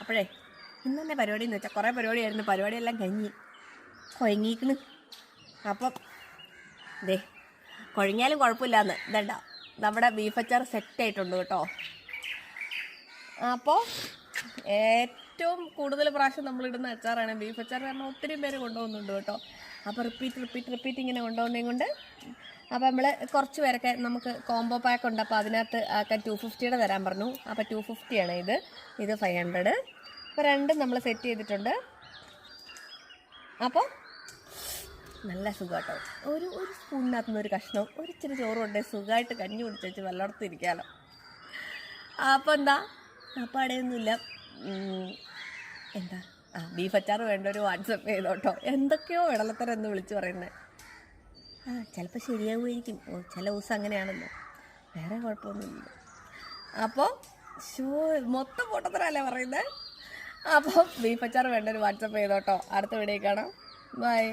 അപ്പോഴേ ഇന്ന് തന്നെ പരിപാടി എന്ന് വെച്ചാൽ കുറേ പരിപാടിയായിരുന്നു. പരിപാടിയെല്ലാം കുഴങ്ങിക്കണ്. അപ്പം ദേ കുഴങ്ങിയാലും കുഴപ്പമില്ലാന്ന് ഇതണ്ട നമ്മുടെ ബീഫ് അച്ചാർ സെറ്റായിട്ടുണ്ട് കേട്ടോ. അപ്പോൾ ഏറ്റവും കൂടുതൽ പ്രാവശ്യം നമ്മളിടുന്ന അച്ചാറാണ് ബീഫ് അച്ചാർ. കാരണം ഒത്തിരി പേര് കൊണ്ടുപോകുന്നുണ്ട് കേട്ടോ. അപ്പോൾ റിപ്പീറ്റ് ഇങ്ങനെ കൊണ്ടുപോകുന്നതും കൊണ്ട് അപ്പോൾ നമ്മൾ കുറച്ച് പേരൊക്കെ നമുക്ക് കോംബോ പാക്ക് ഉണ്ട്. അപ്പോൾ അതിനകത്ത് ഒക്കെ 250 തരാൻ പറഞ്ഞു. അപ്പോൾ 250 ഇത് 500. അപ്പോൾ രണ്ടും നമ്മൾ സെറ്റ് ചെയ്തിട്ടുണ്ട്. അപ്പോൾ നല്ല സുഖം കേട്ടോ. ഒരു സ്പൂണിനകത്ത് നിന്ന് ഒരു കഷ്ണം ഇച്ചിരി ചോറും ഉണ്ട്. സുഖമായിട്ട് കഞ്ഞി കുടിച്ചു വല്ലയിടത്തും ഇരിക്കാമല്ലോ. അപ്പോൾ എന്താ അപ്പോൾ അവിടെയൊന്നുമില്ല. എന്താ ബീഫ് അച്ചാർ വേണ്ട ഒരു വാട്സപ്പ് ചെയ്തോട്ടോ. എന്തൊക്കെയോ ഇടലത്തരം എന്ന് വിളിച്ച് പറയുന്നത്. ചിലപ്പോൾ ശരിയാവുമായിരിക്കും. ചില ദിവസം അങ്ങനെയാണല്ലോ. വേറെ കുഴപ്പമൊന്നുമില്ല. അപ്പോൾ മൊത്തം പൊട്ടത്തരല്ലേ പറയുന്നത്. അപ്പോൾ ബീഫ് അച്ചാർ വേണ്ട ഒരു വാട്സപ്പ് ചെയ്തോട്ടോ. അടുത്ത വീഡിയോ കാണാം. ബൈ.